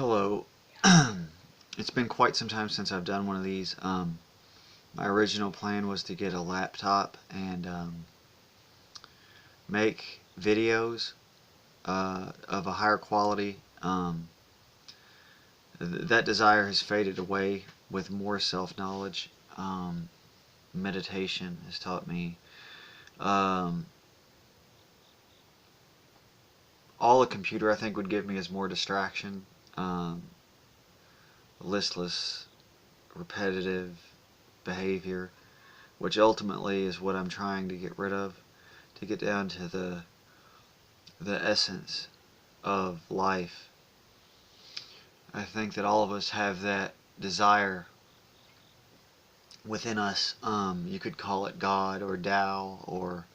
Hello. It's been quite some time since I've done one of these. My original plan was to get a laptop and make videos of a higher quality. That desire has faded away with more self-knowledge. Meditation has taught me all a computer I think would give me is more distraction, listless, repetitive behavior, which ultimately is what I'm trying to get rid of, to get down to the essence of life. I think that all of us have that desire within us. You could call it God or Tao or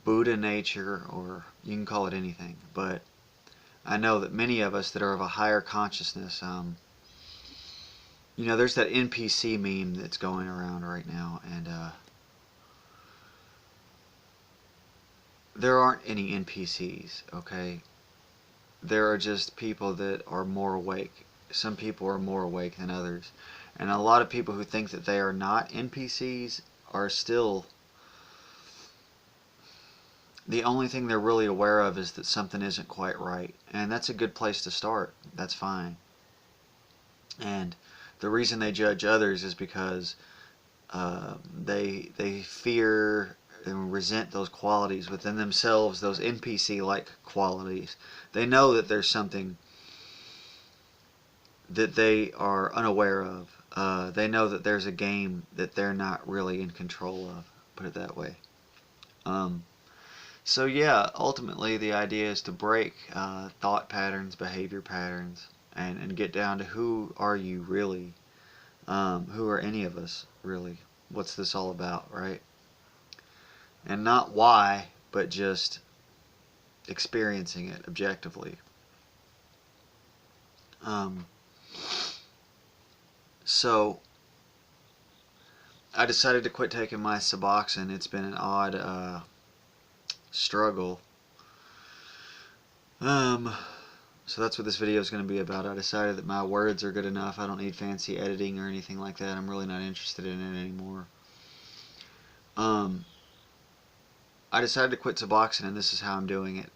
Buddha nature, or you can call it anything. But I know that many of us that are of a higher consciousness, there's that NPC meme that's going around right now, and there aren't any NPCs, okay? There are just people that are more awake. Some people are more awake than others. And a lot of people who think that they are not NPCs are still... The only thing they're really aware of is that something isn't quite right. And that's a good place to start. That's fine. And the reason they judge others is because they fear and resent those qualities within themselves, those NPC-like qualities. They know that there's something that they are unaware of. They know that there's a game that they're not really in control of, put it that way. So yeah, ultimately the idea is to break thought patterns, behavior patterns, and get down to who are you really? Who are any of us really? What's this all about, right? And not why, but just experiencing it objectively. So I decided to quit taking my Suboxone. It's been an odd struggle. So that's what this video is going to be about. I decided that my words are good enough. I don't need fancy editing or anything like that. I'm really not interested in it anymore. I decided to quit Suboxone, and this is how I'm doing it.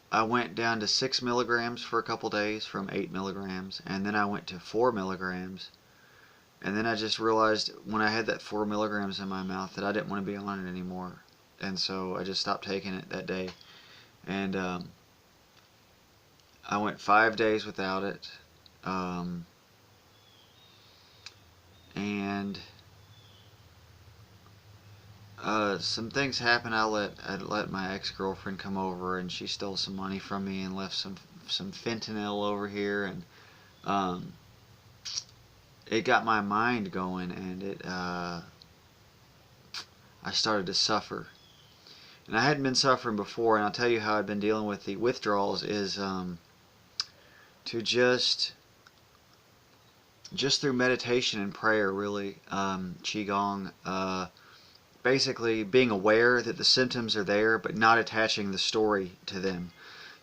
I went down to 6 milligrams for a couple days from 8 milligrams, and then I went to 4 milligrams, and then I just realized when I had that 4 milligrams in my mouth that I didn't want to be on it anymore, and so I just stopped taking it that day. And I went 5 days without it, and some things happened. I let my ex-girlfriend come over, and she stole some money from me and left some fentanyl over here, and it got my mind going, and I started to suffer. And I hadn't been suffering before, and I'll tell you how I've been dealing with the withdrawals is to just through meditation and prayer, really, qigong, basically being aware that the symptoms are there, but not attaching the story to them.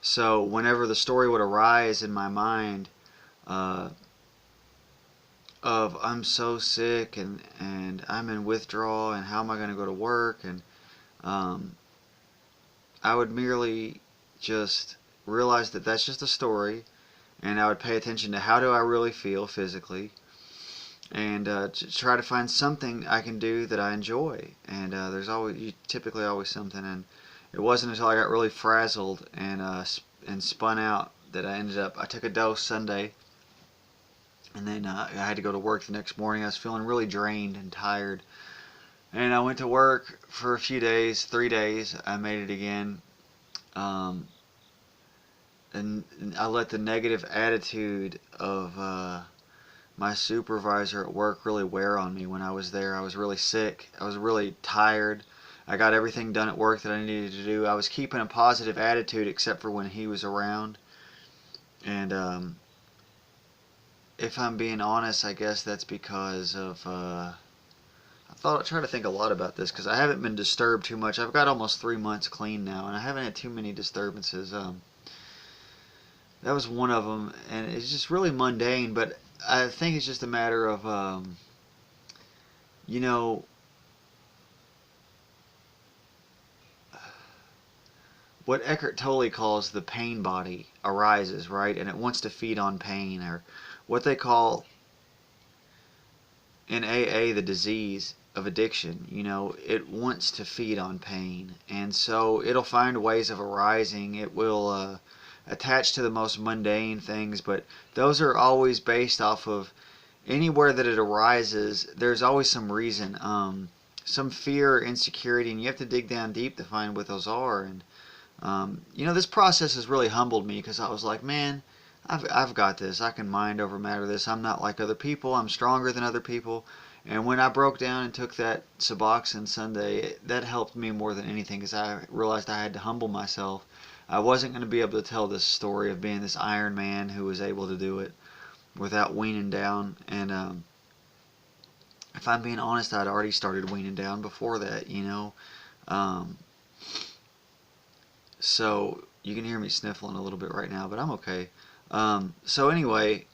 So whenever the story would arise in my mind of I'm so sick and I'm in withdrawal and how am I going to go to work, and I would merely just realize that that's just a story, and I would pay attention to how do I really feel physically, and try to find something I can do that I enjoy. And there's typically always something. And it wasn't until I got really frazzled and spun out that I took a dose Sunday, and then I had to go to work the next morning. I was feeling really drained and tired, and I went to work for a few days, 3 days. I made it again, and I let the negative attitude of my supervisor at work really wear on me when I was there. I was really sick. I was really tired. I got everything done at work that I needed to do. I was keeping a positive attitude except for when he was around. And if I'm being honest, I guess that's because of I try to think a lot about this because I haven't been disturbed too much. I've got almost 3 months clean now, and I haven't had too many disturbances. That was one of them, and it's just really mundane. But I think it's just a matter of, you know, what Eckhart Tolle calls the pain body arises, right? And it wants to feed on pain, or what they call in AA the disease of addiction. It wants to feed on pain, and so it'll find ways of arising. It will attach to the most mundane things, but those are always based off of anywhere that it arises. There's always some reason, some fear or insecurity, and you have to dig down deep to find what those are. And this process has really humbled me because I was like, man, I've got this. I can mind over matter this. I'm not like other people. I'm stronger than other people. And when I broke down and took that Suboxone Sunday, that helped me more than anything because I realized I had to humble myself. I wasn't going to be able to tell this story of being this Iron Man who was able to do it without weaning down. And if I'm being honest, I'd already started weaning down before that. Um, so you can hear me sniffling a little bit right now, but I'm okay. So anyway,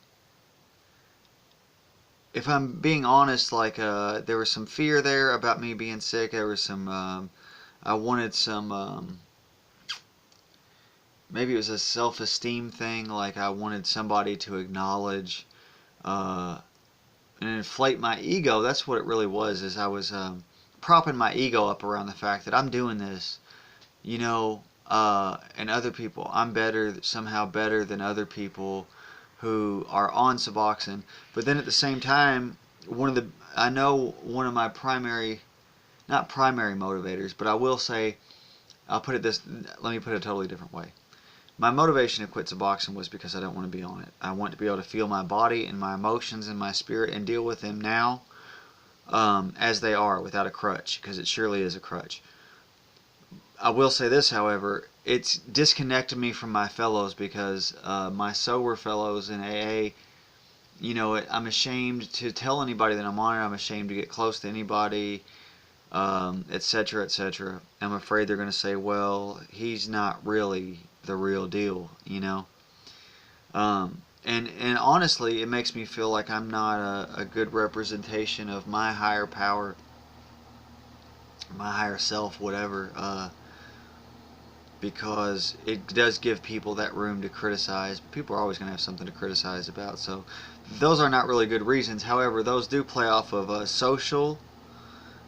if I'm being honest, like there was some fear there about me being sick. There was some, I wanted some, maybe it was a self-esteem thing. Like I wanted somebody to acknowledge and inflate my ego. That's what it really was. Is I was propping my ego up around the fact that I'm doing this, and other people. I'm somehow better than other people who are on Suboxone. But then at the same time, I know one of my not primary motivators, but I will say, let me put it a totally different way. My motivation to quit Suboxone was because I don't want to be on it. I want to be able to feel my body and my emotions and my spirit and deal with them now as they are without a crutch, because it surely is a crutch. I will say this, however, it's disconnected me from my fellows because my sober fellows in AA, I'm ashamed to tell anybody that I'm on it. I'm ashamed to get close to anybody, etc., etc. I'm afraid they're going to say, well, he's not really the real deal. And honestly, it makes me feel like I'm not a good representation of my higher power, my higher self, whatever. Because it does give people that room to criticize. People are always going to have something to criticize about, so those are not really good reasons. However, those do play off of social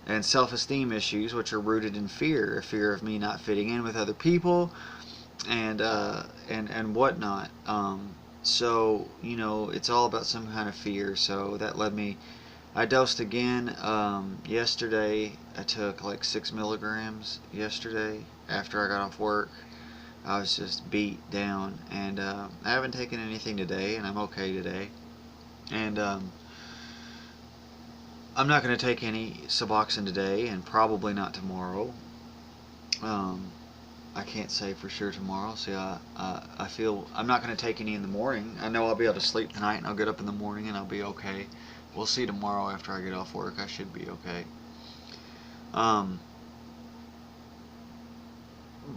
and self-esteem issues, which are rooted in fear, a fear of me not fitting in with other people, and whatnot. So it's all about some kind of fear. So that led me. I dosed again yesterday. I took like 6 milligrams yesterday after I got off work. I was just beat down, and I haven't taken anything today, and I'm okay today. And I'm not going to take any Suboxone today, and probably not tomorrow. I can't say for sure tomorrow. See, I feel I'm not going to take any in the morning. I know I'll be able to sleep tonight, and I'll get up in the morning, and I'll be okay. We'll see tomorrow after I get off work. I should be okay.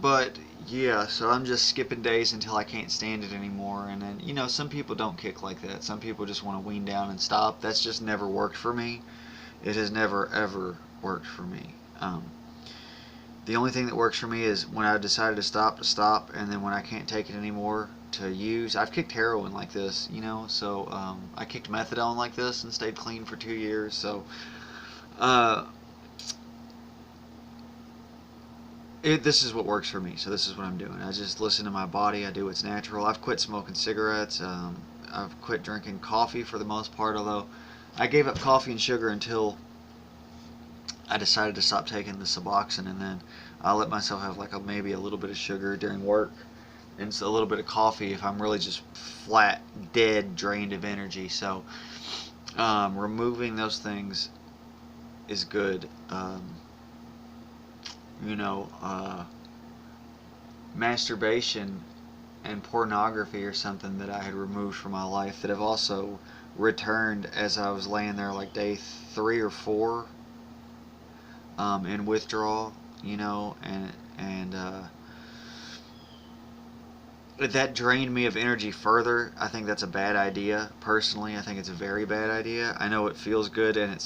But yeah, so I'm just skipping days until I can't stand it anymore. And then, some people don't kick like that. Some people just want to wean down and stop. That's just never worked for me. It has never, ever worked for me. The only thing that works for me is when I decided to stop, and then when I can't take it anymore, to use. I've kicked heroin like this, so I kicked methadone like this and stayed clean for 2 years. So this is what works for me. So this is what I'm doing. I just listen to my body. I do what's natural. I've quit smoking cigarettes. I've quit drinking coffee for the most part, although I gave up coffee and sugar until I decided to stop taking the Suboxone, and then I'll let myself have like maybe a little bit of sugar during work and a little bit of coffee if I'm really just flat, dead, drained of energy. So removing those things is good. Masturbation and pornography are something that I had removed from my life that have also returned as I was laying there like day 3 or 4 in withdrawal, you know, and that drained me of energy further. I think that's a bad idea. Personally, I think it's a very bad idea. I know it feels good, and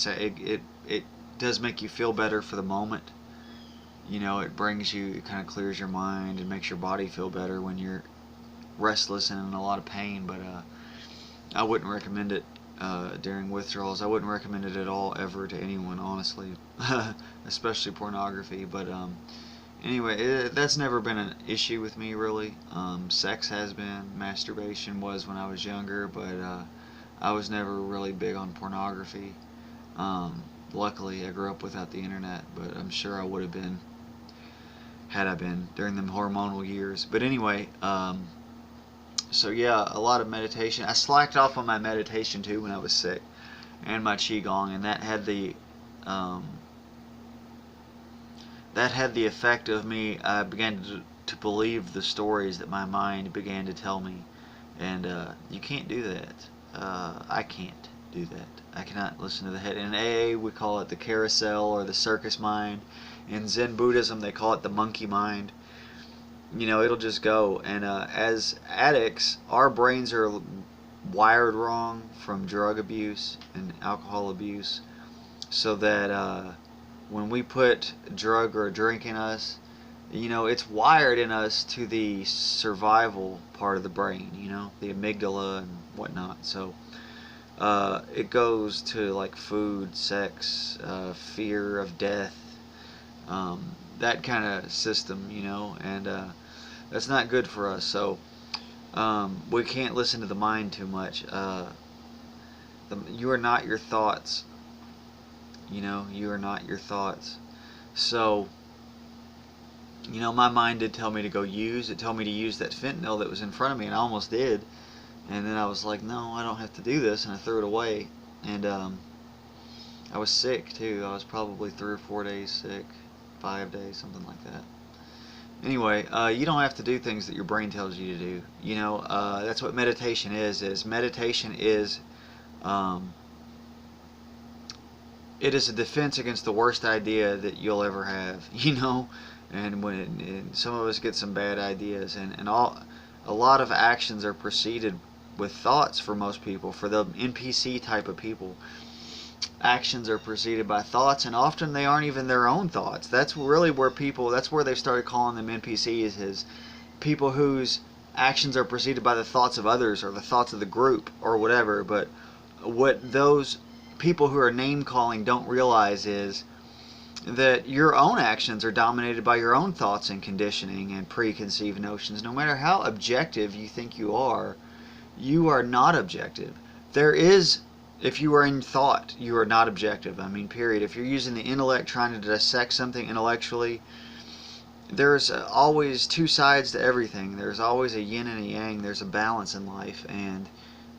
it does make you feel better for the moment. You know, it kind of clears your mind and makes your body feel better when you're restless and in a lot of pain. But I wouldn't recommend it during withdrawals. I wouldn't recommend it at all ever to anyone, honestly, especially pornography. But anyway, that's never been an issue with me, really. Sex has been. Masturbation was when I was younger, but I was never really big on pornography. Luckily, I grew up without the internet, but I'm sure I would have been had I been during them hormonal years. But anyway, so yeah, a lot of meditation. I slacked off on my meditation too when I was sick, and my qigong, and um, that had the effect of me. I began to believe the stories that my mind began to tell me, and you can't do that. I can't do that. I cannot listen to the head. In AA, we call it the carousel or the circus mind. In Zen Buddhism, they call it the monkey mind. You know, it'll just go. And as addicts, our brains are wired wrong from drug abuse and alcohol abuse, so that when we put drug or drink in us, you know, it's wired in us to the survival part of the brain, you know, the amygdala and whatnot. So it goes to like food, sex, fear of death, that kind of system, you know, and that's not good for us. So we can't listen to the mind too much. You are not your thoughts. You know, you are not your thoughts. So, you know, my mind did tell me to go use. It told me to use that fentanyl that was in front of me, and I almost did. And then I was like, no, I don't have to do this, and I threw it away. And I was sick too. I was probably 3 or 4 days sick, 5 days, something like that. Anyway, you don't have to do things that your brain tells you to do. You know, that's what meditation is meditation is it is a defense against the worst idea that you'll ever have. You know, and some of us get some bad ideas, and a lot of actions are preceded with thoughts for most people. For the NPC type of people, actions are preceded by thoughts, and often they aren't even their own thoughts. That's really where that's where they started calling them NPCs, is people whose actions are preceded by the thoughts of others or the thoughts of the group or whatever. But what those people who are name calling don't realize is that your own actions are dominated by your own thoughts and conditioning and preconceived notions. No matter how objective you think you are not objective. There is, if you are in thought, you are not objective. I mean, period. If you're using the intellect trying to dissect something intellectually, there's always two sides to everything. There's always a yin and a yang. There's a balance in life, and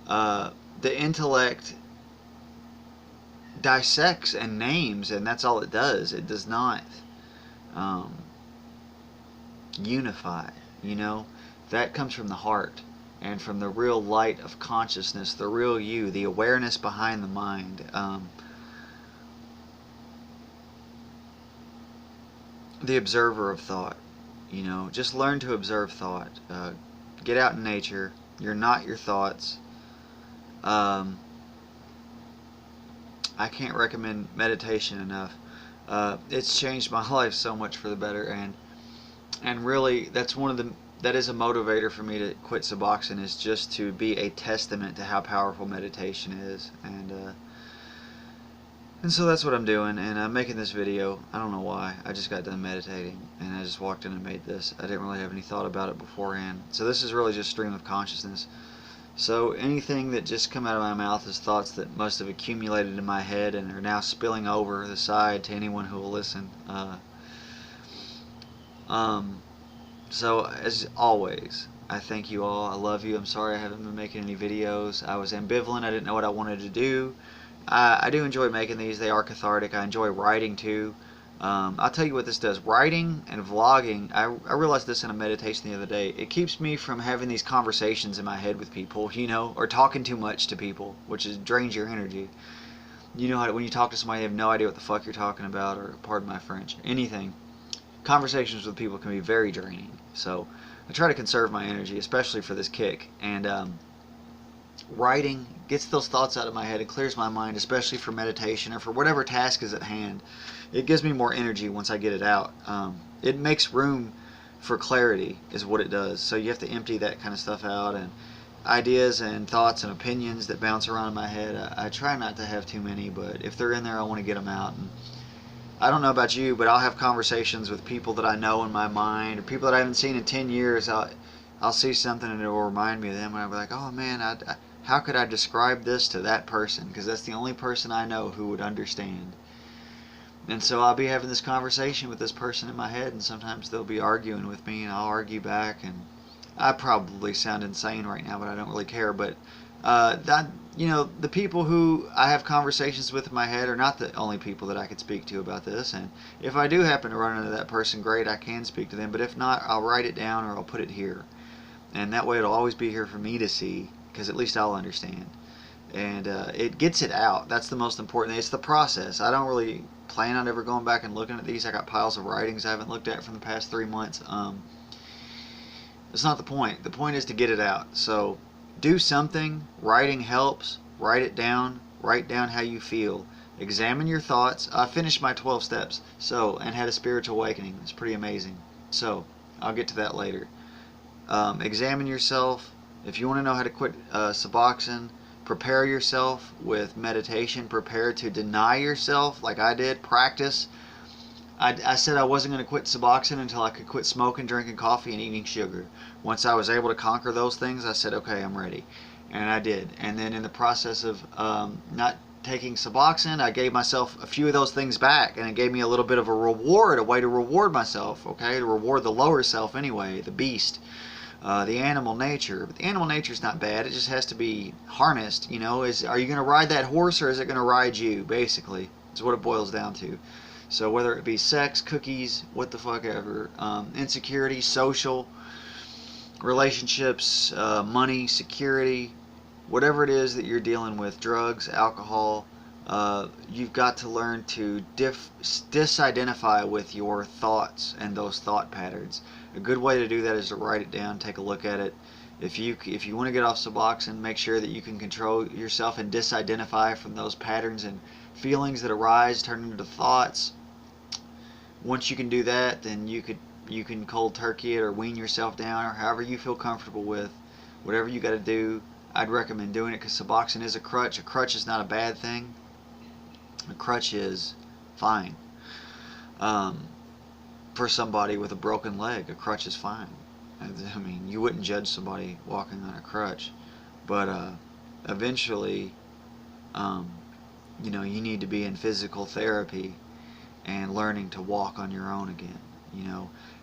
the intellect dissects and names, and that's all it does. It does not unify. You know, that comes from the heart and from the real light of consciousness, the real you, the awareness behind the mind. The observer of thought. You know, just learn to observe thought. Get out in nature. You're not your thoughts. I can't recommend meditation enough. It's changed my life so much for the better, and really that is a motivator for me to quit Suboxone, is just to be a testament to how powerful meditation is. And so that's what I'm doing, and I'm making this video. I don't know why. I just got done meditating, and I just walked in and made this. I didn't really have any thought about it beforehand. So this is really just stream of consciousness. So anything that just come out of my mouth is thoughts that must have accumulated in my head and are now spilling over the side to anyone who will listen. So as always, I thank you all. I love you. I'm sorry I haven't been making any videos. I was ambivalent. I didn't know what I wanted to do. I do enjoy making these. They are cathartic. I enjoy writing too. I'll tell you what this does. Writing and vlogging, I realized this in a meditation the other day. It keeps me from having these conversations in my head with people, you know, or talking too much to people, which drains your energy. you know how when you talk to somebody, they have no idea what the fuck you're talking about, or pardon my French, anything. Conversations with people can be very draining. So I try to conserve my energy, especially for this kick. And writing gets those thoughts out of my head. It clears my mind, especially for meditation or for whatever task is at hand. It gives me more energy once I get it out. It makes room for clarity is what it does. So you have to empty that kind of stuff out, and ideas and thoughts and opinions that bounce around in my head. I try not to have too many, but if they're in there, I want to get them out. And I don't know about you, but I'll have conversations with people that I know in my mind, or people that I haven't seen in 10 years. I'll see something and it will remind me of them, and I'll be like, oh man, how could I describe this to that person? Because that's the only person I know who would understand. And so I'll be having this conversation with this person in my head, and sometimes they'll be arguing with me, and I'll argue back, and I probably sound insane right now, but I don't really care. But the people who I have conversations with in my head are not the only people that I could speak to about this. And if I do happen to run into that person, great, I can speak to them. But if not, I'll write it down or I'll put it here, and that way it'll always be here for me to see, because at least I'll understand. And it gets it out. That's the most important thing. It's the process. I don't really plan on ever going back and looking at these. I got piles of writings I haven't looked at from the past 3 months. It's not the point. The point is to get it out. So do something. Writing helps. Write it down. Write down how you feel. Examine your thoughts. I finished my 12 steps and had a spiritual awakening. It's pretty amazing. So I'll get to that later. Examine yourself. If you want to know how to quit Suboxone, prepare yourself with meditation. Prepare to deny yourself like I did. Practice. I said I wasn't going to quit Suboxone until I could quit smoking, drinking coffee, and eating sugar. Once I was able to conquer those things, I said, okay, I'm ready. And I did. And then in the process of not taking Suboxone, I gave myself a few of those things back, and it gave me a little bit of a reward, a way to reward myself, okay, to reward the lower self anyway, the beast. The animal nature. But the animal nature is not bad. It just has to be harnessed. Are you going to ride that horse, or is it going to ride you? Basically, is what it boils down to. So whether it be sex, cookies, what the fuck ever, insecurity, social relationships, money, security, whatever it is that you're dealing with, drugs, alcohol, you've got to learn to disidentify with your thoughts and those thought patterns. A good way to do that is to write it down, take a look at it. If you want to get off Suboxone, make sure that you can control yourself and disidentify from those patterns and feelings that arise, turn into thoughts. Once you can do that, then you can cold turkey it or wean yourself down, or however you feel comfortable with. Whatever you got to do, I'd recommend doing it, because Suboxone is a crutch. A crutch is not a bad thing. A crutch is fine. For somebody with a broken leg, a crutch is fine. I mean, you wouldn't judge somebody walking on a crutch, but eventually, you need to be in physical therapy and learning to walk on your own again.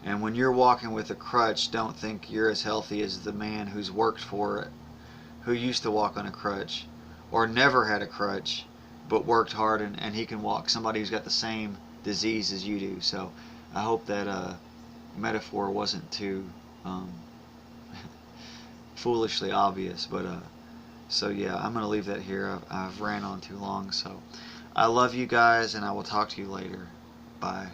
And when you're walking with a crutch, don't think you're as healthy as the man who's worked for it, who used to walk on a crutch, or never had a crutch, but worked hard and he can walk. Somebody who's got the same disease as you do. So I hope that metaphor wasn't too foolishly obvious, but so yeah, I'm gonna leave that here. I've ran on too long. So I love you guys, and I will talk to you later. Bye.